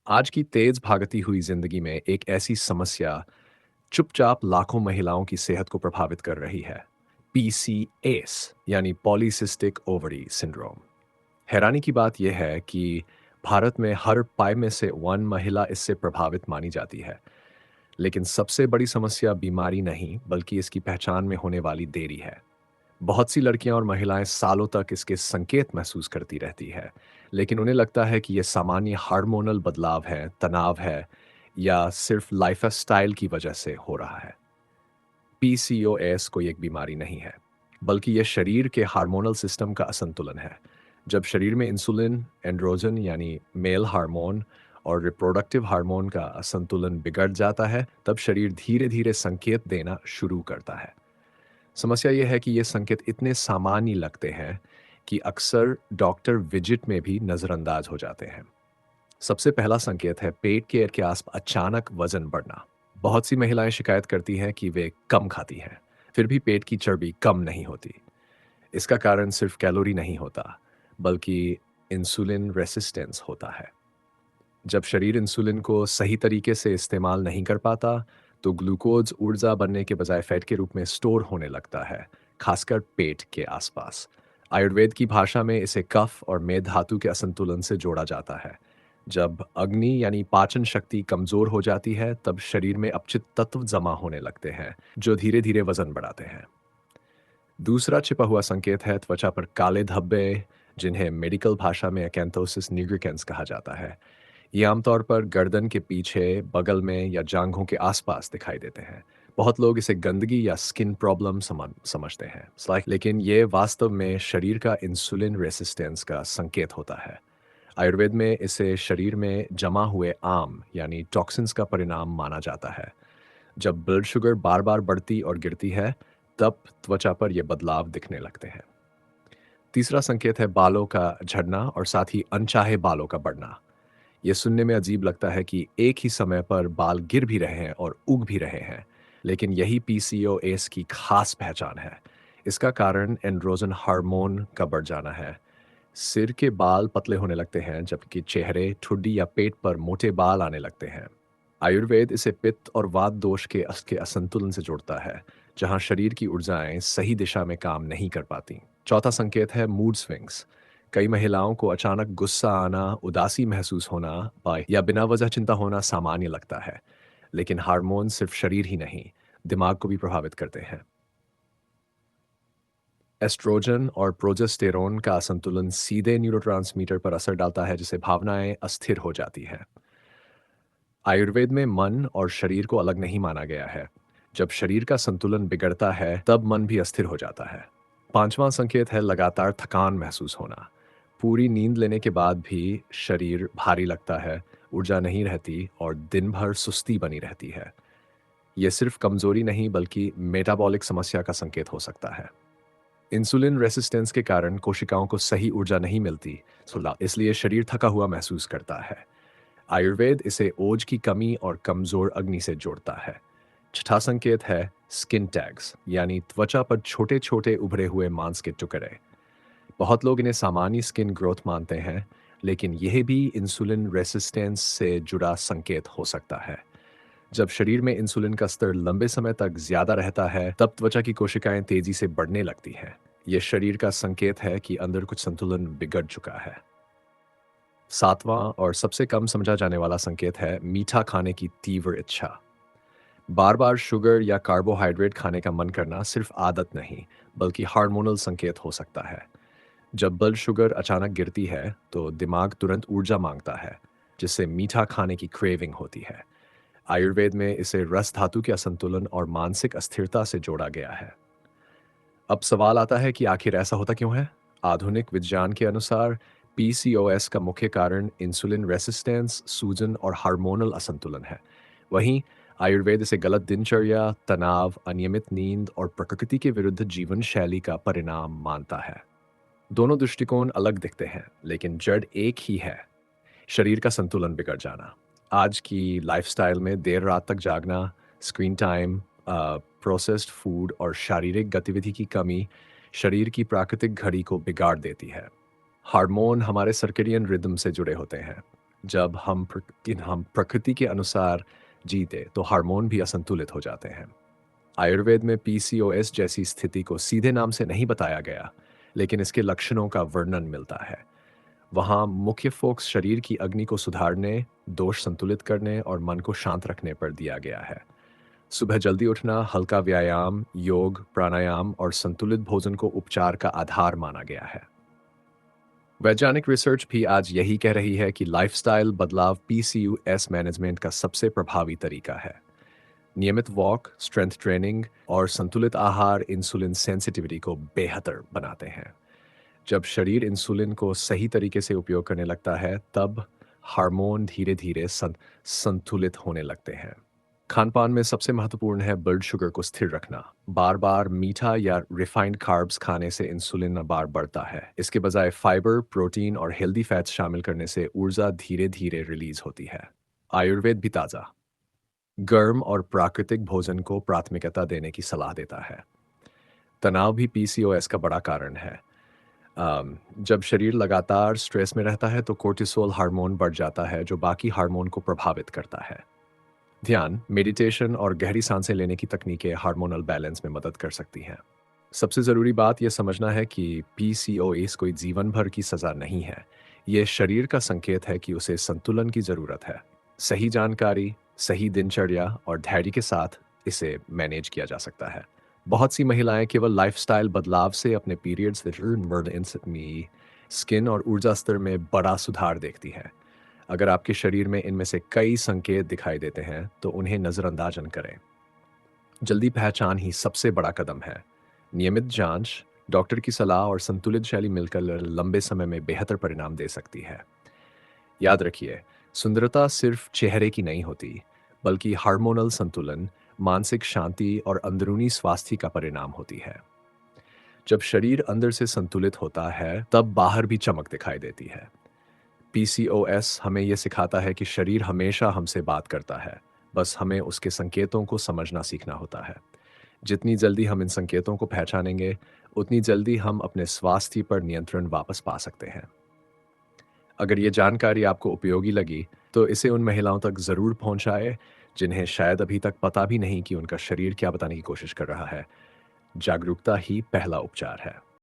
आज की तेज भागती हुई जिंदगी में एक ऐसी समस्या चुपचाप लाखों महिलाओं की सेहत को प्रभावित कर रही है। पीसीएस यानी पॉलीसिस्टिक ओवरी सिंड्रोम। हैरानी की बात यह है कि भारत में हर पाई में से वन महिला इससे प्रभावित मानी जाती है। लेकिन सबसे बड़ी समस्या बीमारी नहीं बल्कि इसकी पहचान में होने वाली देरी है। बहुत सी लड़कियां और महिलाएं सालों तक इसके संकेत महसूस करती रहती है, लेकिन उन्हें लगता है कि यह सामान्य हार्मोनल बदलाव है, तनाव है या सिर्फ लाइफस्टाइल की वजह से हो रहा है। पीसीओएस कोई एक बीमारी नहीं है, बल्कि यह शरीर के हार्मोनल सिस्टम का असंतुलन है। जब शरीर में इंसुलिन, एंड्रोजन यानी मेल हार्मोन और रिप्रोडक्टिव हार्मोन का असंतुलन बिगड़ जाता है, तब शरीर धीरे धीरे संकेत देना शुरू करता है। समस्या यह है कि ये संकेत इतने सामान्य लगते हैं कि अक्सर डॉक्टर विजिट में भी नज़रअंदाज हो जाते हैं। सबसे पहला संकेत है पेट के के आस अचानक वजन बढ़ना। बहुत सी महिलाएं शिकायत करती हैं कि वे कम खाती हैं, फिर भी पेट की चर्बी कम नहीं होती। इसका कारण सिर्फ कैलोरी नहीं होता, बल्कि इंसुलिन रेसिस्टेंस होता है। जब शरीर इंसुलिन को सही तरीके से इस्तेमाल नहीं कर पाता, तो ग्लूकोज ऊर्जा बनने के बजाय फैट के रूप में स्टोर होने लगता है, खासकर पेट के आसपास। आयुर्वेद की भाषा में इसे कफ और मेद धातु के असंतुलन से जोड़ा जाता है। जब अग्नि यानी पाचन शक्ति कमजोर हो जाती है, तब शरीर में अपचित तत्व जमा होने लगते हैं, जो धीरे धीरे वजन बढ़ाते हैं। दूसरा छिपा हुआ संकेत है त्वचा पर काले धब्बे, जिन्हें मेडिकल भाषा में एकैंथोसिस निग्रिकेंस कहा जाता है। ये आमतौर पर गर्दन के पीछे, बगल में या जांघों के आसपास दिखाई देते हैं। बहुत लोग इसे गंदगी या स्किन प्रॉब्लम समझते हैं, लेकिन ये वास्तव में शरीर का इंसुलिन रेसिस्टेंस का संकेत होता है। आयुर्वेद में इसे शरीर में जमा हुए आम यानी टॉक्सिन्स का परिणाम माना जाता है। जब ब्लड शुगर बार बार बढ़ती और गिरती है, तब त्वचा पर यह बदलाव दिखने लगते हैं। तीसरा संकेत है बालों का झड़ना और साथ ही अनचाहे बालों का बढ़ना। ये सुनने में अजीब लगता है कि एक ही समय पर बाल गिर भी रहे हैं और उग भी रहे हैं, लेकिन यही पीसीओएस की खास पहचान है। इसका कारण एंड्रोजन हार्मोन का बढ़ जाना है। सिर के बाल पतले होने लगते हैं, जबकि चेहरे, ठुड्डी या पेट पर मोटे बाल आने लगते हैं। आयुर्वेद इसे पित्त और वात दोष के असंतुलन से जोड़ता है, जहां शरीर की ऊर्जाएं सही दिशा में काम नहीं कर पाती। चौथा संकेत है मूड स्विंग्स। कई महिलाओं को अचानक गुस्सा आना, उदासी महसूस होना या बिना वजह चिंता होना सामान्य लगता है, लेकिन हार्मोन सिर्फ शरीर ही नहीं, दिमाग को भी प्रभावित करते हैं। एस्ट्रोजन और प्रोजेस्टेरोन का असंतुलन सीधे न्यूरोट्रांसमीटर पर असर डालता है, जिससे भावनाएं अस्थिर हो जाती हैं। आयुर्वेद में मन और शरीर को अलग नहीं माना गया है। जब शरीर का संतुलन बिगड़ता है, तब मन भी अस्थिर हो जाता है। पांचवां संकेत है लगातार थकान महसूस होना। पूरी नींद लेने के बाद भी शरीर भारी लगता है, ऊर्जा नहीं रहती और दिन भर सुस्ती बनी रहती है। यह सिर्फ कमजोरी नहीं बल्कि मेटाबॉलिक समस्या का संकेत हो सकता है। इंसुलिन रेसिस्टेंस के कारण कोशिकाओं को सही ऊर्जा नहीं मिलती, इसलिए शरीर थका हुआ महसूस करता है। आयुर्वेद इसे ओज की कमी और कमजोर अग्नि से जोड़ता है। छठा संकेत है स्किन टैग्स यानी त्वचा पर छोटे छोटे उभरे हुए मांस के टुकड़े। बहुत लोग इन्हें सामान्य स्किन ग्रोथ मानते हैं, लेकिन यह भी इंसुलिन रेसिस्टेंस से जुड़ा संकेत हो सकता है। जब शरीर में इंसुलिन का स्तर लंबे समय तक ज्यादा रहता है, तब त्वचा की कोशिकाएं तेजी से बढ़ने लगती हैं। यह शरीर का संकेत है कि अंदर कुछ संतुलन बिगड़ चुका है। सातवां और सबसे कम समझा जाने वाला संकेत है मीठा खाने की तीव्र इच्छा। बार बार शुगर या कार्बोहाइड्रेट खाने का मन करना सिर्फ आदत नहीं, बल्कि हार्मोनल संकेत हो सकता है। जब ब्लड शुगर अचानक गिरती है, तो दिमाग तुरंत ऊर्जा मांगता है, जिससे मीठा खाने की क्रेविंग होती है। आयुर्वेद में इसे रस धातु के असंतुलन और मानसिक अस्थिरता से जोड़ा गया है। अब सवाल आता है कि आखिर ऐसा होता क्यों है? आधुनिक विज्ञान के अनुसार पीसीओएस का मुख्य कारण इंसुलिन रेसिस्टेंस, सूजन और हार्मोनल असंतुलन है। वहीं आयुर्वेद इसे गलत दिनचर्या, तनाव, अनियमित नींद और प्रकृति के विरुद्ध जीवन शैली का परिणाम मानता है। दोनों दृष्टिकोण अलग दिखते हैं, लेकिन जड़ एक ही है, शरीर का संतुलन बिगड़ जाना। आज की लाइफस्टाइल में देर रात तक जागना, स्क्रीन टाइम, प्रोसेस्ड फूड और शारीरिक गतिविधि की कमी शरीर की प्राकृतिक घड़ी को बिगाड़ देती है। हार्मोन हमारे सर्केडियन रिदम से जुड़े होते हैं। जब हम प्रकृति के अनुसार जीते तो हार्मोन भी असंतुलित हो जाते हैं। आयुर्वेद में पीसीओएस जैसी स्थिति को सीधे नाम से नहीं बताया गया, लेकिन इसके लक्षणों का वर्णन मिलता है। वहाँ मुख्य फोकस शरीर की अग्नि को सुधारने, दोष संतुलित करने और मन को शांत रखने पर दिया गया है। सुबह जल्दी उठना, हल्का व्यायाम, योग, प्राणायाम और संतुलित भोजन को उपचार का आधार माना गया है। वैज्ञानिक रिसर्च भी आज यही कह रही है कि लाइफस्टाइल बदलाव पीसीयूएस मैनेजमेंट का सबसे प्रभावी तरीका है। नियमित वॉक, स्ट्रेंथ ट्रेनिंग और संतुलित आहार इंसुलिन सेंसिटिविटी को बेहतर बनाते हैं। जब शरीर इंसुलिन को सही तरीके से उपयोग करने लगता है, तब हार्मोन धीरे धीरे संतुलित होने लगते हैं। खानपान में सबसे महत्वपूर्ण है ब्लड शुगर को स्थिर रखना। बार बार मीठा या रिफाइंड कार्ब्स खाने से इंसुलिन बार बढ़ता है। इसके बजाय फाइबर, प्रोटीन और हेल्दी फैट्स शामिल करने से ऊर्जा धीरे धीरे रिलीज होती है। आयुर्वेद भी ताज़ा, गर्म और प्राकृतिक भोजन को प्राथमिकता देने की सलाह देता है। तनाव भी पीसीओएस का बड़ा कारण है। जब शरीर लगातार स्ट्रेस में रहता है तो कोर्टिसोल हार्मोन बढ़ जाता है, जो बाकी हार्मोन को प्रभावित करता है। ध्यान, मेडिटेशन और गहरी सांसें लेने की तकनीकें हार्मोनल बैलेंस में मदद कर सकती हैं। सबसे ज़रूरी बात यह समझना है कि पीसीओएस कोई जीवन भर की सज़ा नहीं है। ये शरीर का संकेत है कि उसे संतुलन की ज़रूरत है। सही जानकारी, सही दिनचर्या और धैर्य के साथ इसे मैनेज किया जा सकता है। बहुत सी महिलाएं केवल लाइफस्टाइल बदलाव से अपने पीरियड्स में स्किन और ऊर्जा स्तर में बड़ा सुधार देखती हैं। अगर आपके शरीर में इनमें से कई संकेत दिखाई देते हैं तो उन्हें नज़रअंदाज न करें। जल्दी पहचान ही सबसे बड़ा कदम है। नियमित जांच, डॉक्टर की सलाह और संतुलित शैली मिलकर लंबे समय में बेहतर परिणाम दे सकती है। याद रखिए, सुंदरता सिर्फ चेहरे की नहीं होती, बल्कि हार्मोनल संतुलन, मानसिक शांति और अंदरूनी स्वास्थ्य का परिणाम होती है। जब शरीर अंदर से संतुलित होता है, तब बाहर भी चमक दिखाई देती है। पीसीओएस हमें यह सिखाता है कि शरीर हमेशा हमसे बात करता है, बस हमें उसके संकेतों को समझना सीखना होता है। जितनी जल्दी हम इन संकेतों को पहचानेंगे, उतनी जल्दी हम अपने स्वास्थ्य पर नियंत्रण वापस पा सकते हैं। अगर ये जानकारी आपको उपयोगी लगी, तो इसे उन महिलाओं तक ज़रूर पहुंचाएं जिन्हें शायद अभी तक पता भी नहीं कि उनका शरीर क्या बताने की कोशिश कर रहा है। जागरूकता ही पहला उपचार है।